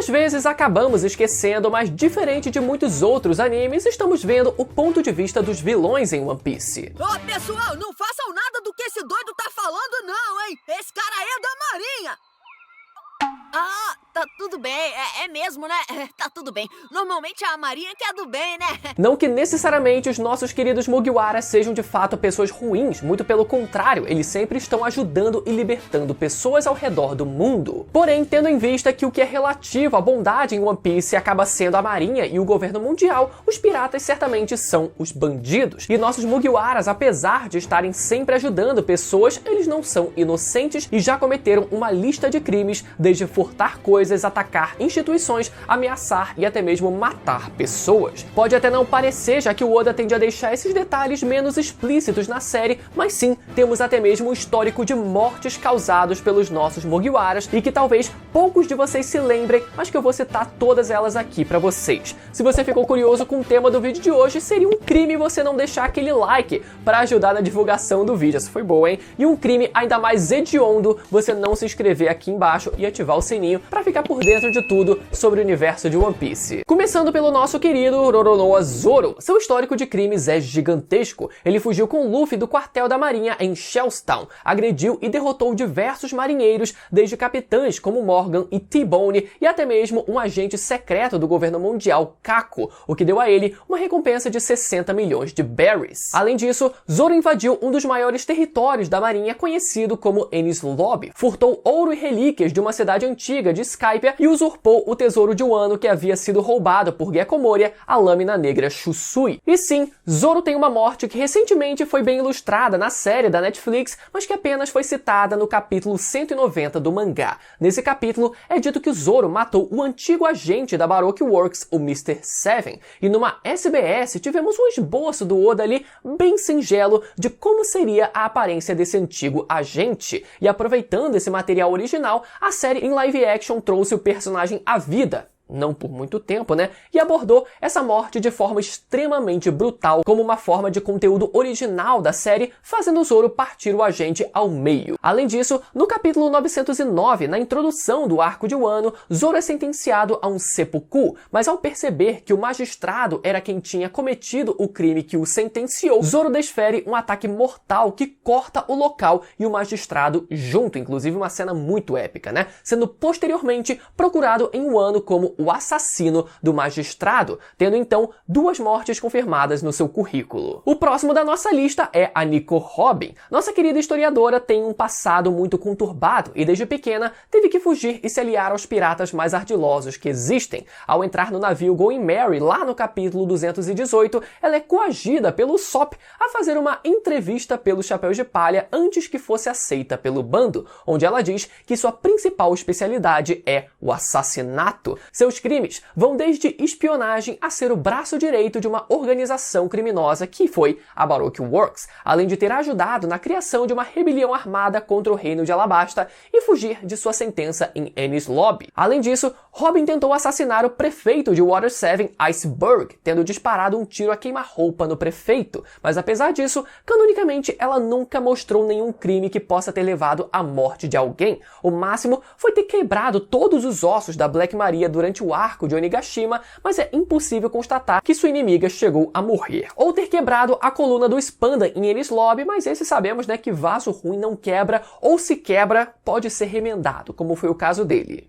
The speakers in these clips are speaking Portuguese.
Às vezes acabamos esquecendo, mas diferente de muitos outros animes, estamos vendo o ponto de vista dos vilões em One Piece. Ô, pessoal, não façam nada do que esse doido tá falando não, hein? Esse cara aí é da Marinha! Ah, tá tudo bem, é mesmo, né? Tá tudo bem. Normalmente é a Marinha que é do bem, né? Não que necessariamente os nossos queridos Mugiwara sejam de fato pessoas ruins, muito pelo contrário, eles sempre estão ajudando e libertando pessoas ao redor do mundo. Porém, tendo em vista que o que é relativo à bondade em One Piece acaba sendo a Marinha e o governo mundial, os piratas certamente são os bandidos. E nossos Mugiwaras, apesar de estarem sempre ajudando pessoas, eles não são inocentes e já cometeram uma lista de crimes, desde furtar coisas, atacar instituições, ameaçar e até mesmo matar pessoas. Pode até não parecer, já que o Oda tende a deixar esses detalhes menos explícitos na série, mas sim, temos até mesmo um histórico de mortes causados pelos nossos Mugiwaras e que talvez poucos de vocês se lembrem, mas que eu vou citar todas elas aqui pra vocês. Se você ficou curioso com o tema do vídeo de hoje, seria um crime você não deixar aquele like para ajudar na divulgação do vídeo. Essa foi boa, hein? E um crime ainda mais hediondo você não se inscrever aqui embaixo e ativar o sininho para ficar por dentro de tudo sobre o universo de One Piece. Começando pelo nosso querido Roronoa Zoro. Seu histórico de crimes é gigantesco. Ele fugiu com Luffy do quartel da marinha em Shellstown, agrediu e derrotou diversos marinheiros, desde capitães como Morgan e T-Bone e até mesmo um agente secreto do governo mundial, Kako, o que deu a ele uma recompensa de 60 milhões de berries. Além disso, Zoro invadiu um dos maiores territórios da marinha, conhecido como Enies Lobby, furtou ouro e relíquias de uma cidade antiga de Skypiea e usurpou o tesouro de Wano que havia sido roubado por Gekko Moria, a lâmina negra Shusui. E sim, Zoro tem uma morte que recentemente foi bem ilustrada na série da Netflix, mas que apenas foi citada no capítulo 190 do mangá. Nesse capítulo é dito que Zoro matou o antigo agente da Baroque Works, o Mr. Seven, e numa SBS tivemos um esboço do Oda ali bem singelo de como seria a aparência desse antigo agente. E aproveitando esse material original, a série em live action trouxe o personagem à vida, não por muito tempo, né? E abordou essa morte de forma extremamente brutal, como uma forma de conteúdo original da série, fazendo Zoro partir o agente ao meio. Além disso, no capítulo 909, na introdução do arco de Wano, Zoro é sentenciado a um seppuku, mas ao perceber que o magistrado era quem tinha cometido o crime que o sentenciou, Zoro desfere um ataque mortal que corta o local e o magistrado junto, inclusive uma cena muito épica, né? Sendo posteriormente procurado em Wano como o assassino do magistrado, tendo então 2 mortes confirmadas no seu currículo. O próximo da nossa lista é a Nico Robin. Nossa querida historiadora tem um passado muito conturbado e desde pequena teve que fugir e se aliar aos piratas mais ardilosos que existem. Ao entrar no navio Going Merry, lá no capítulo 218, ela é coagida pelo Usopp a fazer uma entrevista pelos Chapéus de Palha antes que fosse aceita pelo bando, onde ela diz que sua principal especialidade é o assassinato. Seus crimes vão desde espionagem a ser o braço direito de uma organização criminosa que foi a Baroque Works, além de ter ajudado na criação de uma rebelião armada contra o reino de Alabasta e fugir de sua sentença em Enies Lobby. Além disso, Robin tentou assassinar o prefeito de Water 7, Iceberg, tendo disparado um tiro a queima-roupa no prefeito, mas apesar disso, canonicamente ela nunca mostrou nenhum crime que possa ter levado à morte de alguém. O máximo foi ter quebrado todos os ossos da Black Maria durante o arco de Onigashima, mas é impossível constatar que sua inimiga chegou a morrer. Ou ter quebrado a coluna do Spanda em Enies Lobby, mas esse sabemos, né, que vaso ruim não quebra, ou se quebra, pode ser remendado, como foi o caso dele.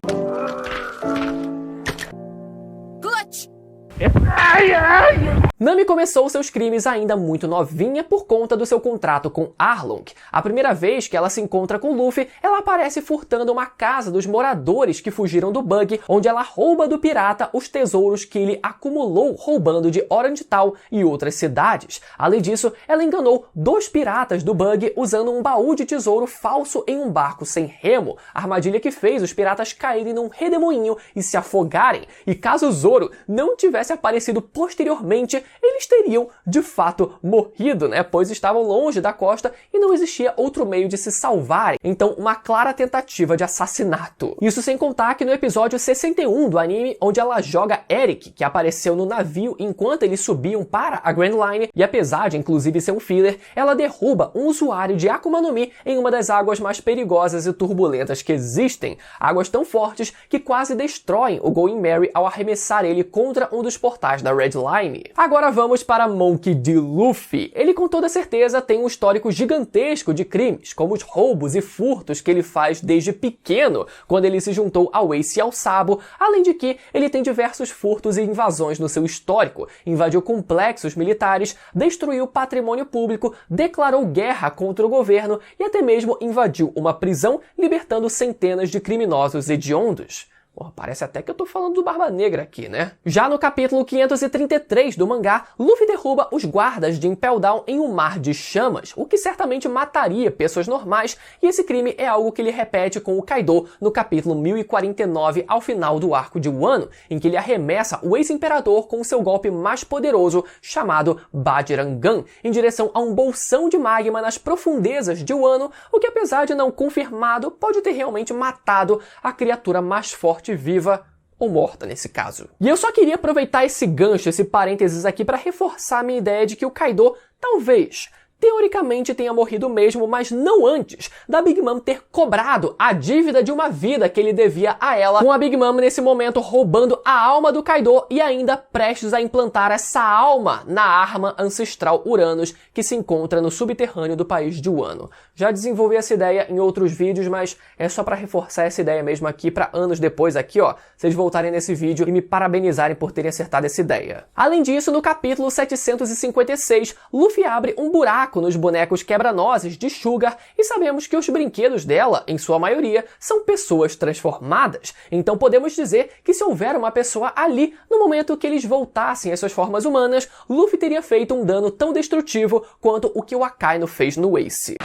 Nami começou seus crimes ainda muito novinha por conta do seu contrato com Arlong. A primeira vez que ela se encontra com Luffy, ela aparece furtando uma casa dos moradores que fugiram do Bug, onde ela rouba do pirata os tesouros que ele acumulou roubando de Orange Town e outras cidades. Além disso, ela enganou 2 piratas do Bug usando um baú de tesouro falso em um barco sem remo, armadilha que fez os piratas caírem num redemoinho e se afogarem. E caso Zoro não tivesse aparecido posteriormente, eles teriam de fato morrido, né? Pois estavam longe da costa e não existia outro meio de se salvarem. Então, uma clara tentativa de assassinato. Isso sem contar que no episódio 61 do anime, onde ela joga Eric, que apareceu no navio enquanto eles subiam para a Grand Line, e apesar de inclusive ser um filler, ela derruba um usuário de Akuma no Mi em uma das águas mais perigosas e turbulentas que existem. Águas tão fortes que quase destroem o Going Merry ao arremessar ele contra um dos portais da Red Line. Agora vamos para Monkey D. Luffy. Ele com toda certeza tem um histórico gigantesco de crimes, como os roubos e furtos que ele faz desde pequeno, quando ele se juntou ao Ace e ao Sabo, além de que ele tem diversos furtos e invasões no seu histórico, invadiu complexos militares, destruiu patrimônio público, declarou guerra contra o governo e até mesmo invadiu uma prisão, libertando centenas de criminosos hediondos. Porra, parece até que eu tô falando do Barba Negra aqui, né? Já no capítulo 533 do mangá, Luffy derruba os guardas de Impel Down em um mar de chamas, o que certamente mataria pessoas normais, e esse crime é algo que ele repete com o Kaido no capítulo 1049 ao final do arco de Wano, em que ele arremessa o ex-imperador com seu golpe mais poderoso, chamado Bajrangan, em direção a um bolsão de magma nas profundezas de Wano, o que apesar de não confirmado, pode ter realmente matado a criatura mais forte viva ou morta nesse caso. E eu só queria aproveitar esse gancho, esse parênteses aqui para reforçar a minha ideia de que o Kaido talvez teoricamente tenha morrido mesmo, mas não antes da Big Mom ter cobrado a dívida de uma vida que ele devia a ela, com a Big Mom nesse momento roubando a alma do Kaido e ainda prestes a implantar essa alma na arma ancestral Uranus que se encontra no subterrâneo do país de Wano. Já desenvolvi essa ideia em outros vídeos, mas é só para reforçar essa ideia mesmo aqui para anos depois aqui, ó, vocês voltarem nesse vídeo e me parabenizarem por terem acertado essa ideia. Além disso, no capítulo 756, Luffy abre um buraco nos bonecos quebra-nozes de Sugar e sabemos que os brinquedos dela, em sua maioria, são pessoas transformadas. Então podemos dizer que se houver uma pessoa ali, no momento que eles voltassem às suas formas humanas, Luffy teria feito um dano tão destrutivo quanto o que o Akainu fez no Ace.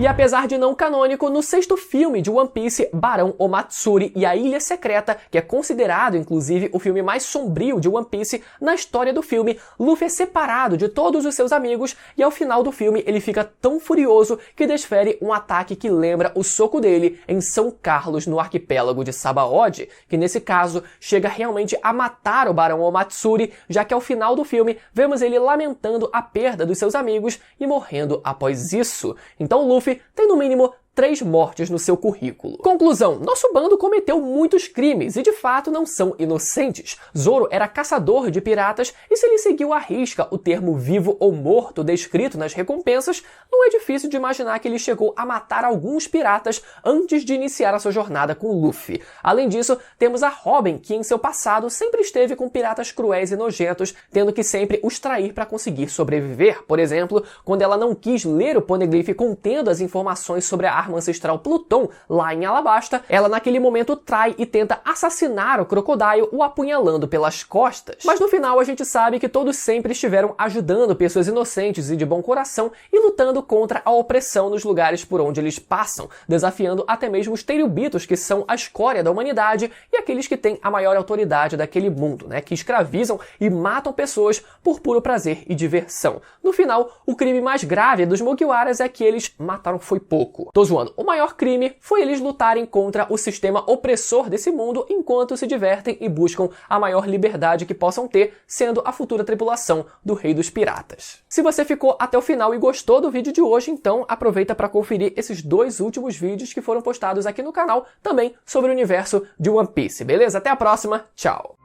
E apesar de não canônico, no sexto filme de One Piece, Barão Omatsuri e a Ilha Secreta, que é considerado inclusive o filme mais sombrio de One Piece, na história do filme, Luffy é separado de todos os seus amigos e ao final do filme ele fica tão furioso que desfere um ataque que lembra o soco dele em São Carlos, no arquipélago de Sabaody, que nesse caso chega realmente a matar o Barão Omatsuri, já que ao final do filme vemos ele lamentando a perda dos seus amigos e morrendo após isso. Então Luffy tem no mínimo 3 mortes no seu currículo. Conclusão, nosso bando cometeu muitos crimes e de fato não são inocentes. Zoro era caçador de piratas e se ele seguiu à risca o termo vivo ou morto descrito nas recompensas, não é difícil de imaginar que ele chegou a matar alguns piratas antes de iniciar a sua jornada com Luffy. Além disso, temos a Robin, que em seu passado sempre esteve com piratas cruéis e nojentos, tendo que sempre os trair para conseguir sobreviver. Por exemplo, quando ela não quis ler o poneglyph contendo as informações sobre a arma ancestral Pluton lá em Alabasta, ela naquele momento trai e tenta assassinar o Crocodile, o apunhalando pelas costas. Mas no final a gente sabe que todos sempre estiveram ajudando pessoas inocentes e de bom coração e lutando contra a opressão nos lugares por onde eles passam, desafiando até mesmo os Tenryubitos, que são a escória da humanidade e aqueles que têm a maior autoridade daquele mundo, né, que escravizam e matam pessoas por puro prazer e diversão. No final, o crime mais grave dos Mugiwaras é que eles mataram foi pouco. Tô zoando. O maior crime foi eles lutarem contra o sistema opressor desse mundo enquanto se divertem e buscam a maior liberdade que possam ter, sendo a futura tripulação do Rei dos Piratas. Se você ficou até o final e gostou do vídeo de hoje, então aproveita para conferir esses 2 últimos vídeos que foram postados aqui no canal, também sobre o universo de One Piece, beleza? Até a próxima, tchau!